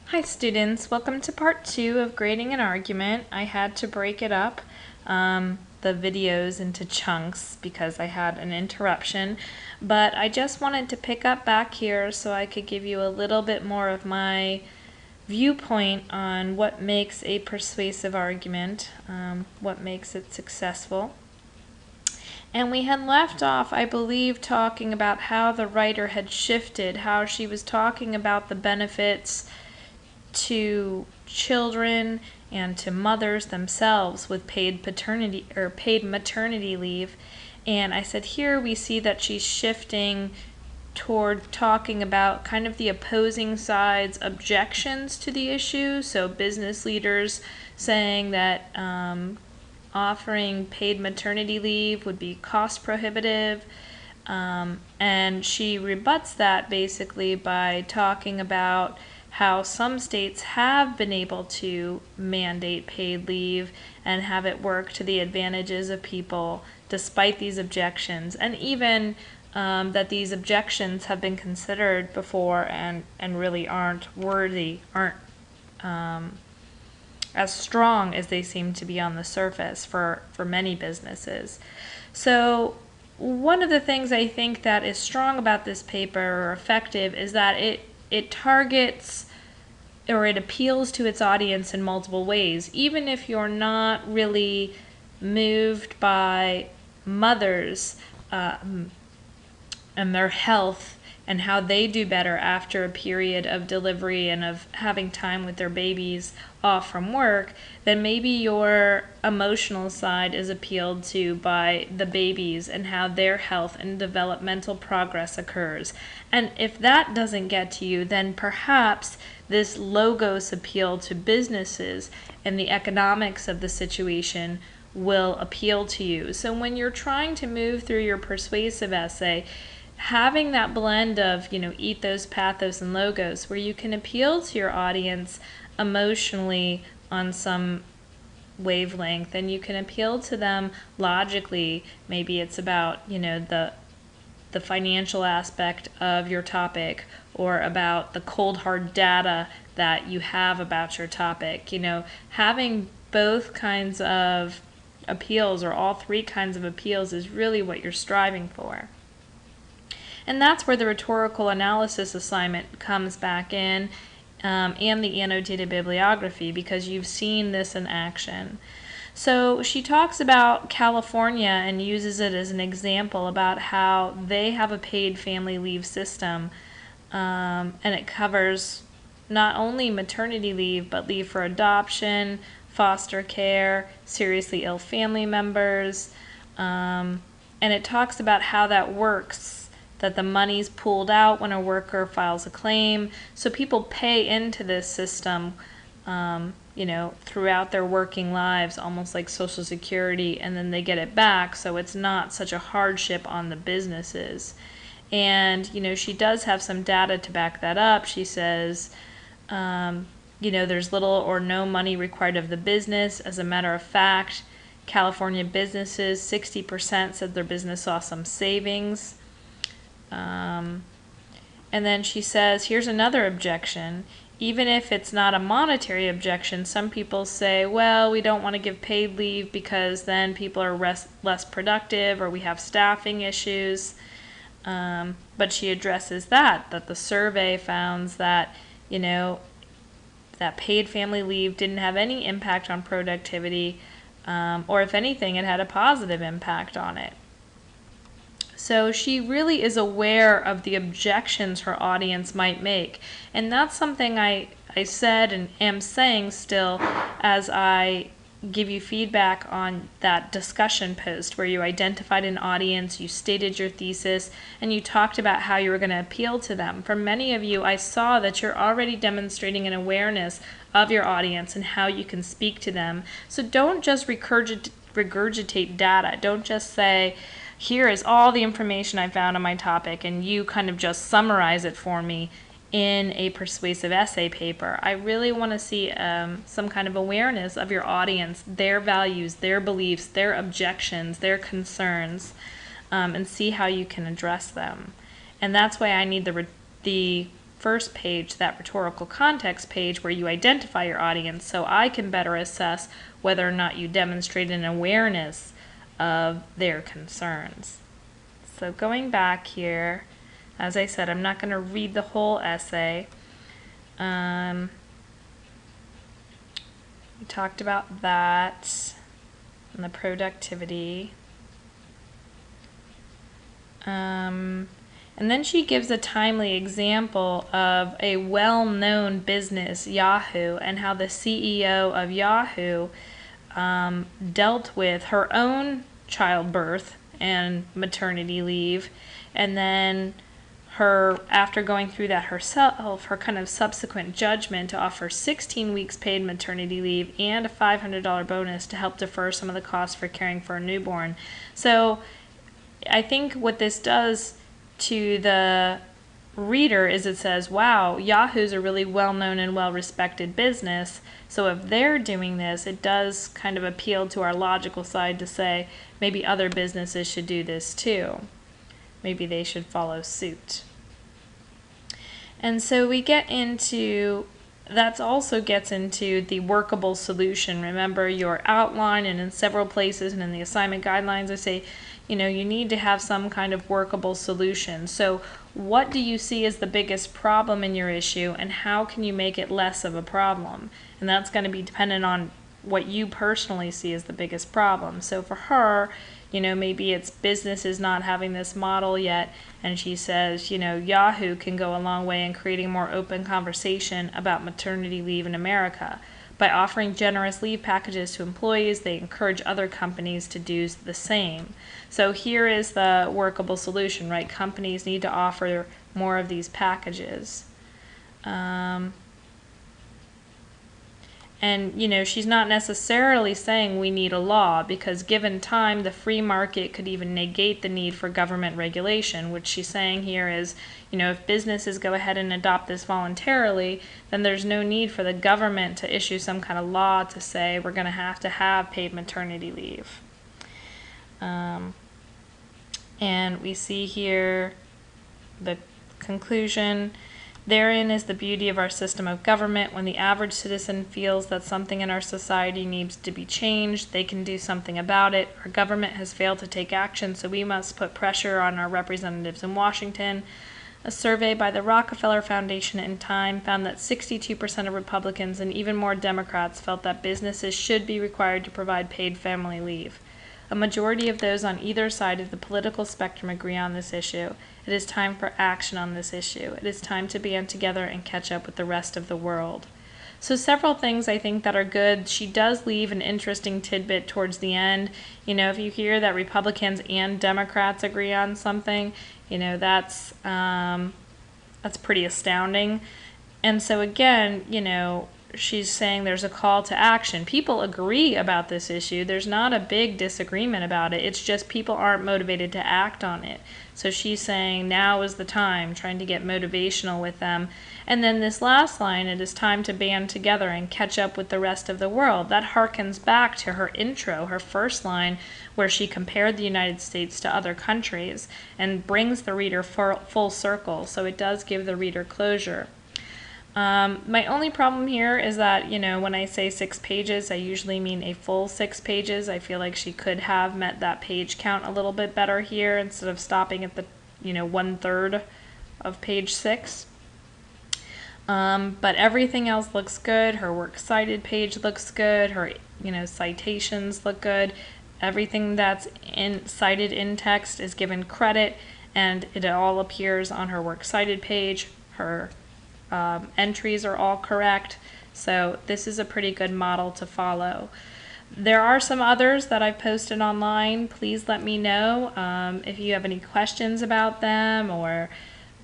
Hi students, welcome to part 2 of grading an argument. I had to break it up, the videos into chunks because I had an interruption, but I just wanted to pick up back here so I could give you a little bit more of my viewpoint on what makes a persuasive argument, what makes it successful. And we had left off, I believe, talking about how the writer had shifted, how she was talking about the benefits to children and to mothers themselves with paid paternity or paid maternity leave. And I said here we see that she's shifting toward talking about kind of the opposing side's objections to the issue. So business leaders saying that offering paid maternity leave would be cost prohibitive. And she rebuts that basically by talking about how some states have been able to mandate paid leave and have it work to the advantages of people despite these objections, and even that these objections have been considered before and really aren't as strong as they seem to be on the surface for many businesses. So one of the things I think that is strong about this paper, or effective, is that it targets or it appeals to its audience in multiple ways. Even if you're not really moved by mothers and their health and how they do better after a period of delivery and of having time with their babies off from work, then maybe your emotional side is appealed to by the babies and how their health and developmental progress occurs. And if that doesn't get to you, then perhaps this logos appeal to businesses and the economics of the situation will appeal to you. So when you're trying to move through your persuasive essay, having that blend of, ethos, pathos, and logos, where you can appeal to your audience emotionally on some wavelength, and you can appeal to them logically. Maybe it's about, the financial aspect of your topic, or about the cold hard data that you have about your topic. Having both kinds of appeals, or all three kinds of appeals, is really what you're striving for. And that's where the rhetorical analysis assignment comes back in, and the annotated bibliography, because you've seen this in action. So she talks about California and uses it as an example about how they have a paid family leave system, and it covers not only maternity leave, but leave for adoption, foster care, seriously ill family members, and it talks about how that works, that the money's pooled out when a worker files a claim. So people pay into this system, throughout their working lives, almost like Social Security, and then they get it back, so it's not such a hardship on the businesses. And, she does have some data to back that up. She says, there's little or no money required of the business. As a matter of fact, California businesses, 60% said their business saw some savings. And then she says, here's another objection. Even if it's not a monetary objection, some people say, well, we don't want to give paid leave because then people are less productive, or we have staffing issues. But she addresses that the survey found that, that paid family leave didn't have any impact on productivity, or if anything, it had a positive impact on it. So she really is aware of the objections her audience might make. And that's something I said and am saying still as I give you feedback on that discussion post where you identified an audience, you stated your thesis, and you talked about how you were going to appeal to them. For many of you, I saw that you're already demonstrating an awareness of your audience and how you can speak to them. So don't just regurgitate data. Don't just say, here is all the information I found on my topic, and you kind of just summarize it for me in a persuasive essay paper. I really want to see some kind of awareness of your audience, their values, their beliefs, their objections, their concerns, and see how you can address them. And that's why I need the first page, that rhetorical context page where you identify your audience, so I can better assess whether or not you demonstrate an awareness of their concerns. So going back here, as I said, I'm not going to read the whole essay. We talked about that and the productivity. And then she gives a timely example of a well-known business, Yahoo, and how the CEO of Yahoo dealt with her own childbirth and maternity leave, and then her, after going through that herself, her kind of subsequent judgment to offer 16 weeks paid maternity leave and a $500 bonus to help defer some of the costs for caring for a newborn. So I think what this does to the reader is it says, wow, Yahoo's a really well-known and well-respected business, so if they're doing this, it does kind of appeal to our logical side to say maybe other businesses should do this too. Maybe they should follow suit. And so we get into, that also gets into the workable solution. Remember your outline, and in several places and in the assignment guidelines I say, you know, you need to have some kind of workable solution. So what do you see as the biggest problem in your issue, and how can you make it less of a problem? And that's going to be dependent on what you personally see as the biggest problem. So for her, you know, maybe it's business is not having this model yet, and she says, you know, Yahoo can go a long way in creating more open conversation about maternity leave in America. By offering generous leave packages to employees, they encourage other companies to do the same. So here is the workable solution, right? Companies need to offer more of these packages. And, you know, she's not necessarily saying we need a law, because given time, the free market could even negate the need for government regulation. What she's saying here is, you know, if businesses go ahead and adopt this voluntarily, then there's no need for the government to issue some kind of law to say we're going to have paid maternity leave. And we see here the conclusion. Therein is the beauty of our system of government. When the average citizen feels that something in our society needs to be changed, they can do something about it. Our government has failed to take action, so we must put pressure on our representatives in Washington. A survey by the Rockefeller Foundation in Time found that 62% of Republicans and even more Democrats felt that businesses should be required to provide paid family leave. A majority of those on either side of the political spectrum agree on this issue. It is time for action on this issue. It is time to band together and catch up with the rest of the world. So several things I think that are good. She does leave an interesting tidbit towards the end. You know, if you hear that Republicans and Democrats agree on something, you know, that's pretty astounding. And so again, you know, she's saying there's a call to action. People agree about this issue. There's not a big disagreement about it. It's just people aren't motivated to act on it. So she's saying now is the time, trying to get motivational with them. And then this last line, it is time to band together and catch up with the rest of the world. That harkens back to her intro, her first line, where she compared the United States to other countries and brings the reader full circle. So it does give the reader closure. My only problem here is that, you know, when I say 6 pages, I usually mean a full 6 pages. I feel like she could have met that page count a little bit better here instead of stopping at the, you know, 1/3 of page 6. But everything else looks good. Her works cited page looks good. Her, you know, citations look good. Everything that's cited in text is given credit, and it all appears on her works cited page. Her entries are all correct, so this is a pretty good model to follow. There are some others that I've posted online. Please let me know if you have any questions about them or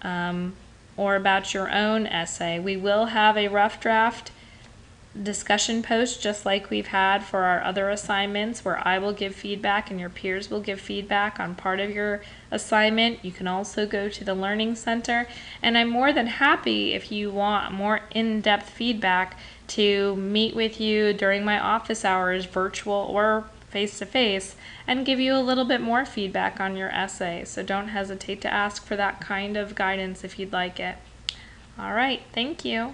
about your own essay. We will have a rough draft discussion post just like we've had for our other assignments, where I will give feedback and your peers will give feedback on part of your assignment. You can also go to the Learning Center, and I'm more than happy, if you want more in-depth feedback, to meet with you during my office hours, virtual or face-to-face, and give you a little bit more feedback on your essay. So don't hesitate to ask for that kind of guidance if you'd like it. All right, thank you.